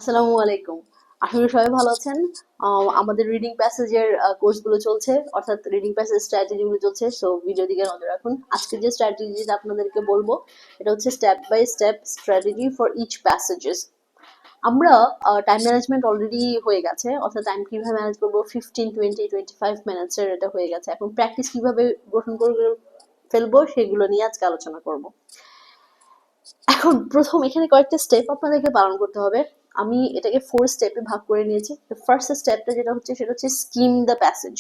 আসসালামু আলাইকুম। আশা করি সবাই ভালো আছেন। আমাদের রিডিং প্যাসেজের কোর্সগুলো চলছে, অর্থাৎ রিডিং প্যাসেজ স্ট্র্যাটেজিগুলো চলছে। সো ভিডিও দিকে নজর রাখুন। আজকে যে স্ট্র্যাটেজিটা আপনাদেরকে বলবো, এটা হচ্ছে step by step strategy for each passages. আমরা টাইম ম্যানেজমেন্ট অলরেডি হয়ে গেছে, অর্থাৎ টাইম কিভাবে ম্যানেজ করবো 15, 20, 25 মিনিটসের এটা হয়ে গেছে। এখন প্র্যাকটিস কিভাবে গঠন করে ফেলবো সেগুলো নিয়ে আজকে আলোচনা করব। এখন প্রথম এখানে কয়েকটা স্টেপ আপনাদেরকে পালন করতে হবে। আমি এটাকে 4 স্টেপে ভাগ করে নিয়েছি। ফার্স্ট স্টেপটা যেটা হচ্ছে সেটা হচ্ছে স্কিম দ্য প্যাসেজ।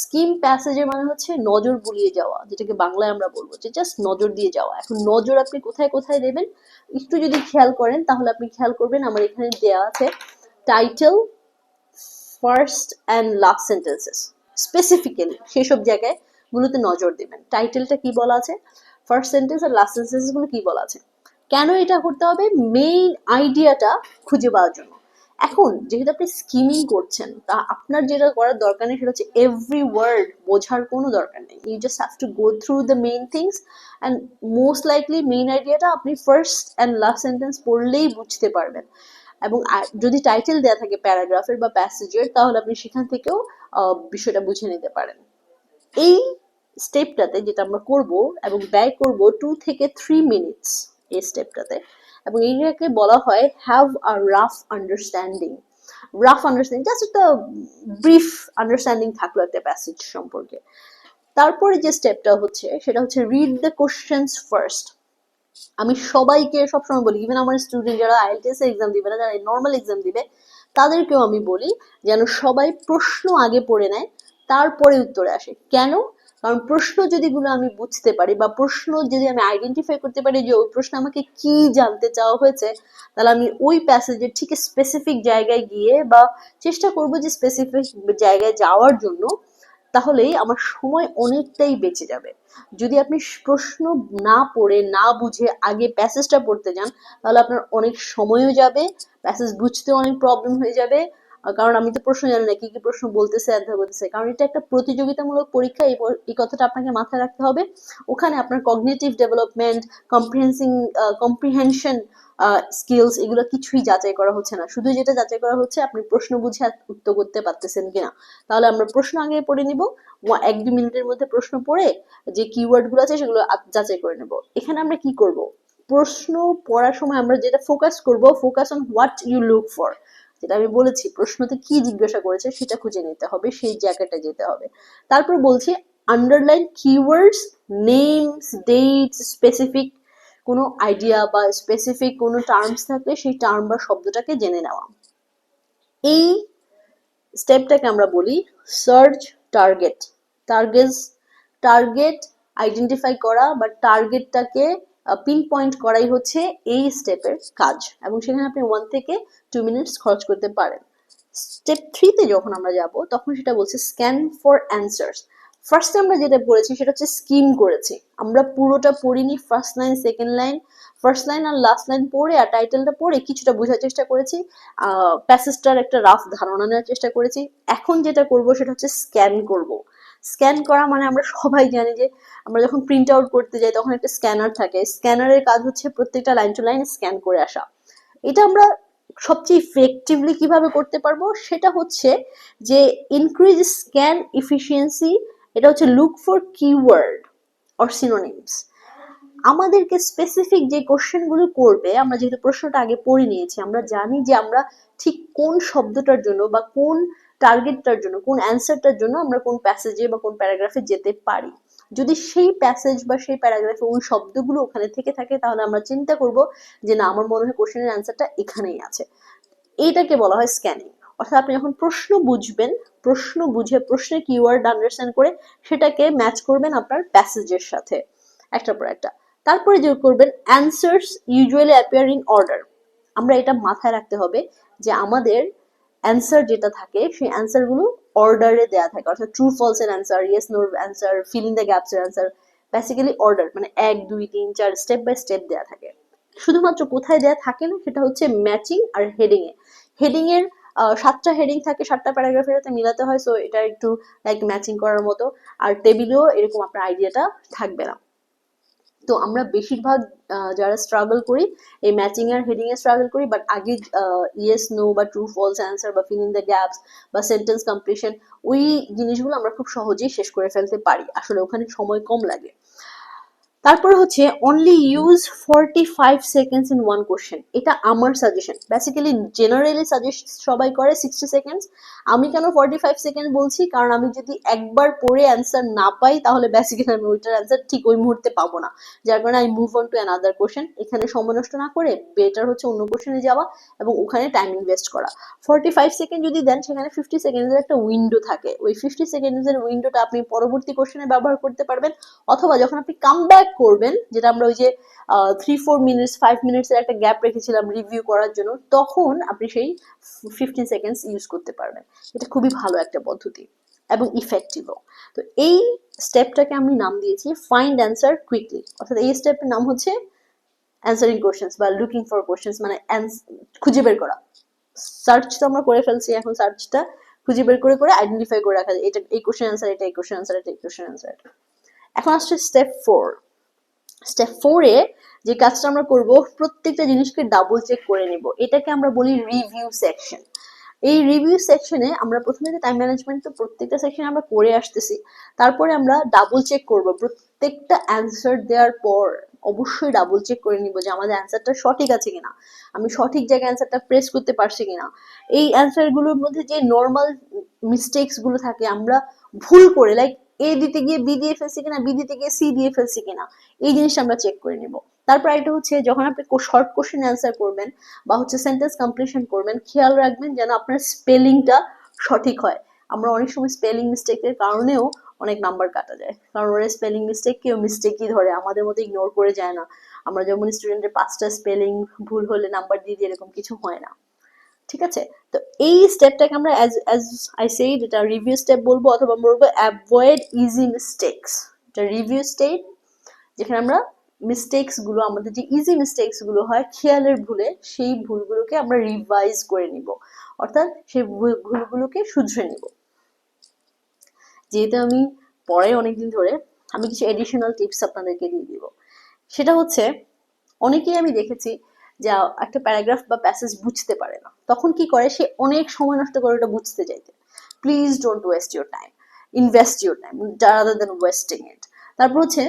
স্কিম প্যাসেজের মানে হচ্ছে নজর বুলিয়ে যাওয়া, যেটাকে বাংলায় আমরা বলবো যে জাস্ট নজর দিয়ে যাওয়া। এখন নজর আপনি কোথায় কোথায় দেবেন একটু যদি খেয়াল করেন তাহলে আপনি খেয়াল করবেন আমার এখানে দেওয়া আছে title, first and last sentences. Specifically সেসব জায়গায় গুলোতে নজর দেবেন। টাইটেলটা কি বলা আছে, ফার্স্ট সেন্টেন্স আর লাস্ট সেন্টেন্স গুলো কি বলা আছে। কেন এটা করতে হবে? মেইন আইডিয়াটা খুঁজে পাওয়ার জন্য। এখন যেহেতু আপনি স্কিমিং করছেন, তা আপনার যেটা করার দরকার নেই সেটা হচ্ছে এভরি ওয়ার্ড বোঝার কোনো দরকার নেই। You just have to go through the main things and most likely main আইডিয়াটা আপনি ফার্স্ট অ্যান্ড লাস্ট সেন্টেন্স পড়লেই বুঝতে পারবেন। এবং যদি টাইটেল দেওয়া থাকে প্যারাগ্রাফের বা প্যাসেজের, তাহলে আপনি সেখান থেকেও বিষয়টা বুঝে নিতে পারেন। এই স্টেপটাতে যেটা আমরা করব এবং ব্যয় করব 2 থেকে 3 মিনিটস এই স্টেপটাতে, এবং এইটাকে বলা হয় have a rough understanding. Rough understanding just একটা ব্রিফ আন্ডারস্ট্যান্ডিং থাকলো একটা প্যাসেজ সম্পর্কে। তারপরে যে স্টেপটা হচ্ছে সেটা হচ্ছে রিড দ্য কোশ্চেন্স ফার্স্ট। আমি সবাইকে সবসময় বলি, ইভেন আমার স্টুডেন্ট যারা আইএলটিএস এক্সাম দিবে না, যারা নর্মাল এক্সাম দিবে, তাদেরকেও আমি বলি যেন সবাই প্রশ্ন আগে পড়ে নেয়, তারপরে উত্তরে আসে। কেন? কারণ প্রশ্ন যদিগুলো আমি বুঝতে পারি বা প্রশ্ন যদি আমি আইডেন্টিফাই করতে পারি যে ওই প্রশ্ন আমাকে কি জানতে চাওয়া হয়েছে, তাহলে আমি ওই প্যাসেজের ঠিক স্পেসিফিক জায়গায় গিয়ে বা চেষ্টা করবো যে স্পেসিফিক জায়গায় যাওয়ার জন্য, তাহলেই আমার সময় অনেকটাই বেঁচে যাবে। যদি আপনি প্রশ্ন না পড়ে না বুঝে আগে প্যাসেজটা পড়তে যান, তাহলে আপনার অনেক সময়ও যাবে, প্যাসেজ বুঝতে অনেক প্রবলেম হয়ে যাবে। কারণ আমি তো প্রশ্ন জানি না কি কি প্রশ্ন বলতেছে অ্যান্সার করতেছে, কারণ এটা একটা প্রতিযোগিতামূলক পরীক্ষা। এই কথাটা আপনাকে মাথায় রাখতে হবে। ওখানে আপনার কগনিটিভ ডেভেলপমেন্ট, কম্প্রিহেনশন স্কিলস, এগুলো কিছুই যাচাই করা হচ্ছে না। শুধু যেটা যাচাই করা হচ্ছে আপনি প্রশ্ন বুঝে উত্তর করতে পারতেছেন কিনা। তাহলে আমরা প্রশ্ন আগে পড়ে নিব, 1-2 মিনিটের মধ্যে প্রশ্ন পড়ে যে কিওয়ার্ড গুলো আছে সেগুলো যাচাই করে নেব। এখানে আমরা কি করব, প্রশ্ন পড়ার সময় আমরা যেটা ফোকাস করব, focus on what you look for. যেটা আমি বলেছি, প্রশ্নতে কি জিজ্ঞাসা করেছে সেটা খুঁজে নিতে হবে, সেই জায়গাটা যেতে হবে। তারপর বলছি underline keywords, names, dates, specific কোনো আইডিয়া বা স্পেসিফিক কোনো টার্মস থাকলে সেই টার্ম বা শব্দটাকে জেনে নেওয়া। এই স্টেপটাকে আমরা বলি search target. Target target identify করা বা টার্গেটটাকে পিন পয়েন্ট করাই হচ্ছে এই স্টেপের কাজ, এবং সেখানে আপনি 1 থেকে 2 মিনিটস খরচ করতে পারেন। স্টেপ 3-তে যখন আমরা যাব তখন সেটা বলছে স্ক্যান ফর অ্যান্সার্স। ফার্স্টে আমরা যেটা পড়েছি সেটা হচ্ছে স্কিম করেছি, আমরা পুরোটা পড়িনি। First line, second line, first line আর লাস্ট লাইন পড়ে আর টাইটেলটা পড়ে কিছুটা বোঝার চেষ্টা করেছি, প্যাসেজটার একটা রাফ ধারণা নেওয়ার চেষ্টা করেছি। এখন যেটা করব সেটা হচ্ছে স্ক্যান করব। স্ক্যান করা মানে আমরা সবাই জানি যে আমরা যখন প্রিন্ট আউট করতে যাই তখন একটা স্ক্যানার থাকে। স্ক্যানারের কাজ হচ্ছে প্রত্যেকটা লাইন টু লাইন স্ক্যান করে আসা। এটা আমরা সবচেয়ে ইফেক্টিভলি কিভাবে করতে পারবো সেটা হচ্ছে যে ইনক্রিজ স্ক্যান ইফিসিয়েন্সি। এটা হচ্ছে look for keyword or synonyms. আমাদেরকে স্পেসিফিক যে কোশ্চেনগুলো করবে, আমরা যেহেতু প্রশ্নটা আগে পড়ে নিয়েছি, আমরা জানি যে আমরা ঠিক কোন শব্দটার জন্য বা কোন টার্গেটটার জন্য, কোন অ্যান্সারটার জন্য আমরা কোন প্যাসেজে বা কোন প্যারাগ্রাফে যেতে পারি। যদি সেই প্যাসেজ বা সেই প্যারাগ্রাফে ওই শব্দগুলো ওখানে থেকে থাকে, তাহলে আমরা চিন্তা করব যে না, আমার মনে হয় কোশ্চেনের অ্যান্সারটা এখানেই আছে। এইটাকে বলা হয় স্ক্যানিং। অর্থাৎ আপনি যখন প্রশ্ন বুঝবেন, প্রশ্ন বুঝে প্রশ্নের কিওয়ার্ড আন্ডারস্ট্যান্ড করে সেটাকে ম্যাচ করবেন আপনার প্যাসেজের সাথে একটার পর একটা। তারপরে যে করবেন answers usually appear in order. আমরা এটা মাথায় রাখতে হবে যে আমাদের অ্যান্সার যেটা থাকে সেই অ্যান্সারগুলো অর্ডারে দেয়া থাকে, অর্থাৎ ট্রু ফলস এর অ্যান্সার, ইয়েস নোর answer, fill in the gaps এর অ্যান্সার, বেসিক্যালি অর্ডার মানে 1, 2, 3, 4 স্টেপ বাই স্টেপ দেয়া থাকে। শুধুমাত্র কোথায় দেয়া থাকে না সেটা হচ্ছে ম্যাচিং আর হেডিং এ। হেডিং এর 7টা হেডিং থাকে, 7টা প্যারাগ্রাফের সাথে মিলাতে হয়, সো এটা একটু লাইক ম্যাচিং করার মতো। আর টেবিলেও এরকম আপনার আইডিয়াটা থাকবে না। তো আমরা বেশিরভাগ যারা স্ট্রাগল করি এই ম্যাচিং আর হেডিং এ স্ট্রাগল করি, বাট আগে ইয়েস নো বা ট্রু ফলস অ্যান্সার বা ফিল ইন দ্য গ্যাপস বা সেন্টেন্স কমপ্লিশন, ওই জিনিসগুলো আমরা খুব সহজেই শেষ করে ফেলতে পারি, আসলে ওখানে সময় কম লাগে। তারপরে হচ্ছে only use 45 seconds in one question, এটা আমার সাজেশন। বেসিক্যালি জেনারেলি সাজেস্ট সবাই করে 60 সেকেন্ডস। আমি কেন 45 সেকেন্ড বলছি, কারণ আমি যদি একবার পড়ে অ্যান্সার না পাই তাহলে বেসিক্যালি আমি ওইটার অ্যান্সার ঠিক ওই মুহূর্তে পাবো না, যার কারণে I move on to another question. এখানে সময় নষ্ট না করে বেটার হচ্ছে অন্য কোশ্চেনে যাওয়া এবং ওখানে টাইম ইনভেস্ট করা। 45 সেকেন্ড যদি দেন সেখানে 50 সেকেন্ডের একটা উইন্ডো থাকে, ওই 50 সেকেন্ডের উইন্ডোটা আপনি পরবর্তী কোশ্চেনে ব্যবহার করতে পারবেন, অথবা যখন আপনি কাম ব্যাক করবেন, যেটা আমরা ওই যে 3-4 মিনিটস 5 মিনিটস এর একটা গ্যাপ রেখেছিলাম রিভিউ করার জন্য, তখন আপনি সেই 15 সেকেন্ডস ইউজ করতে পারবেন। এটা খুবই ভালো একটা পদ্ধতি এবং ইফেক্টিভও। তো এই স্টেপটাকে আমি নাম দিয়েছি ফাইন্ড অ্যান্সার কুইকলি, অর্থাৎ এই স্টেপের নাম হচ্ছে অ্যান্সারিং কোশ্চেন্স বা লুকিং ফর কোশ্চেন্স, মানে খুঁজে বের করা। সার্চ তো আমরা করে ফেলছি, এখন সার্চটা খুঁজে বের করে করে আইডেন্টিফাই করে রাখা যায়, এটা এই কোশ্চেন অ্যান্সার, এটা এই কোশ্চেন অ্যান্সার, এটা এই কোশ্চেন অ্যান্সার। এখন আসছে স্টেপ 4। স্টেপ 4-এ যে কাজটা আমরা করব, প্রত্যেকটা জিনিসকে ডাবল চেক করে নিব, এটাকে আমরা বলি রিভিউ সেকশন। এই রিভিউ সেকশনে আমরা প্রথমে যে টাইম ম্যানেজমেন্ট তো প্রত্যেকটা সেকশনে আমরা করে আসতেছি, তারপরে আমরা ডাবল চেক করব প্রত্যেকটা অ্যান্সার দেওয়ার পর। অবশ্যই ডাবল চেক করে নিব যে আমাদের অ্যান্সারটা সঠিক আছে কিনা, আমি সঠিক জায়গায় অ্যান্সারটা প্রেস করতে পারছি কিনা। এই অ্যান্সারগুলোর মধ্যে যে নর্মাল মিস্টেকস গুলো থাকে, আমরা ভুল করে লাইক এ দিতে গিয়ে বি দিয়ে ফেলছি কিনা, বি দিতে গিয়ে সি দিয়ে ফেলছি কিনা, এই জিনিসটা আমরা চেক করে নিব। তারপর এটা হচ্ছে যখন আপনি শর্ট কোশ্চেন অ্যান্সার করবেন বা হচ্ছে সেন্টেন্স কমপ্লিশন করবেন, খেয়াল রাখবেন যেন আপনার স্পেলিংটা সঠিক হয়। আমরা অনেক সময় স্পেলিং মিস্টেকের কারণেও অনেক নাম্বার কাটা যায়, কারণ ওরা স্পেলিং মিস্টেক কেউ মিস্টেকই ধরে, আমাদের মতো ইগনোর করে যায় না। আমরা যেমন স্টুডেন্টের 5টা স্পেলিং ভুল হলে নাম্বার দিয়ে দিই, এরকম কিছু হয় না। ঠিক আছে, তো এই স্টেপটাকে আমরা অ্যাজ আই সেড এটা রিভিউ স্টেপ বলবো, অথবা বলবো অ্যাভয়েড ইজি মিস্টেকস। এটা রিভিউ স্টেপ যেখানে আমরা মিস্টেকস গুলো, আমাদের যে ইজি মিস্টেকস গুলো হয় খেয়ালের ভুলে, সেই ভুলগুলোকে আমরা রিভাইজ করে নিব, অর্থাৎ সেই ভুলগুলোকে শুধরে নিব। যেহেতু আমি পরে অনেকদিন ধরে, আমি কিছু এডিশনাল টিপস আপনাদেরকে দিয়ে দিব। সেটা হচ্ছে অনেকেই আমি দেখেছি যে একটা প্যারাগ্রাফ বা প্যাসেজ বুঝতে পারে না, তখন কি করে, সে অনেক সময় নষ্ট করে ওটা বুঝতে চাইতে। Please don't waste your time, invest your time rather than wasting it. তারপর হচ্ছে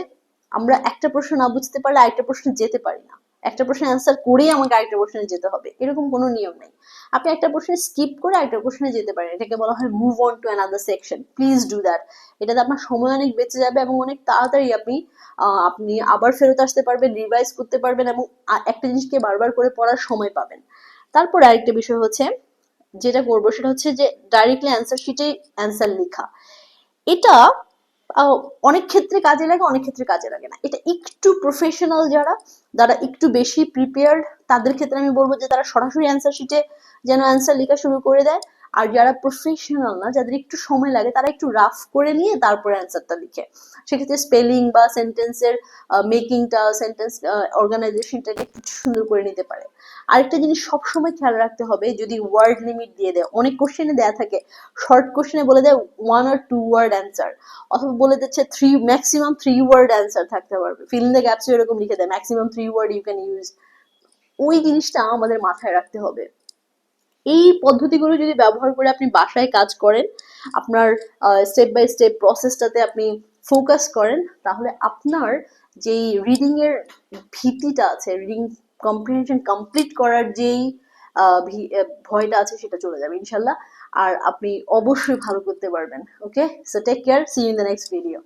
আমরা একটা প্রশ্ন না বুঝতে পারলে আরেকটা প্রশ্ন যেতে পারি না, একটা প্রশ্নের অ্যান্সার করেই আমাকে আরেকটা প্রশ্নে যেতে হবে, এরকম কোনো নিয়ম নেই। আপনি একটা প্রশ্নে স্কিপ করে আরেকটা প্রশ্নে যেতে পারেন, এটাকে বলা হয় move on to another section. Please do that. এটাতে আপনার সময় অনেক বেঁচে যাবে এবং অনেক তাড়াতাড়ি আপনি আবার ফেরত আসতে পারবেন, রিভাইজ করতে পারবেন এবং একটা জিনিসকে বারবার করে পড়ার সময় পাবেন। তারপর আরেকটা বিষয় হচ্ছে যেটা করবো, সেটা হচ্ছে যে ডাইরেক্টলি অ্যান্সার শিটে অ্যান্সার লেখা। এটা অনেক ক্ষেত্রে কাজে লাগে, অনেক ক্ষেত্রে কাজে লাগে না। এটা একটু প্রফেশনাল যারা একটু বেশি প্রিপেয়ার্ড, তাদের ক্ষেত্রে আমি বলবো যে তারা সরাসরি অ্যান্সার শিটে যেন অ্যান্সার লেখা শুরু করে দেয়। আর যারা প্রফেশনাল না, যাদের একটু সময় লাগে, তারা একটু রাফ করে নিয়ে তারপরে অ্যান্সারটা লিখে। সেক্ষেত্রে স্পেলিং বা সেন্টেন্সের মেকিংটা, সেন্টেন্স অর্গানাইজেশনটাকে একটু সুন্দর করে নিতে পারে। আরেকটা জিনিস সবসময় খেয়াল রাখতে হবে, যদি ওয়ার্ড লিমিট দিয়ে দেয়, অনেক কোশ্চেনে দেয়া থাকে শর্ট কোশ্চেনে বলে দেয় 1 or 2 ওয়ার্ড অ্যান্সার, অথবা বলে দিচ্ছে ম্যাক্সিমাম 3 ওয়ার্ড অ্যান্সার থাকতে পারবে, ফিল ইন দ্য গ্যাপস এরকম লিখে দেয় maximum 3 word you can use. ওই জিনিসটা আমাদের মাথায় রাখতে হবে। এই পদ্ধতিগুলো যদি ব্যবহার করে আপনি বাসায় কাজ করেন, আপনার স্টেপ বাই স্টেপ প্রসেসটাতে আপনি ফোকাস করেন, তাহলে আপনার যেই রিডিং এর ভীতিটা আছে, রিডিং কম্প্রিহেনশন কমপ্লিট করার যেই ভয়টা আছে, সেটা চলে যাবে ইনশাল্লাহ। আর আপনি অবশ্যই ভালো করতে পারবেন। Okay, so take care, see you in the next video.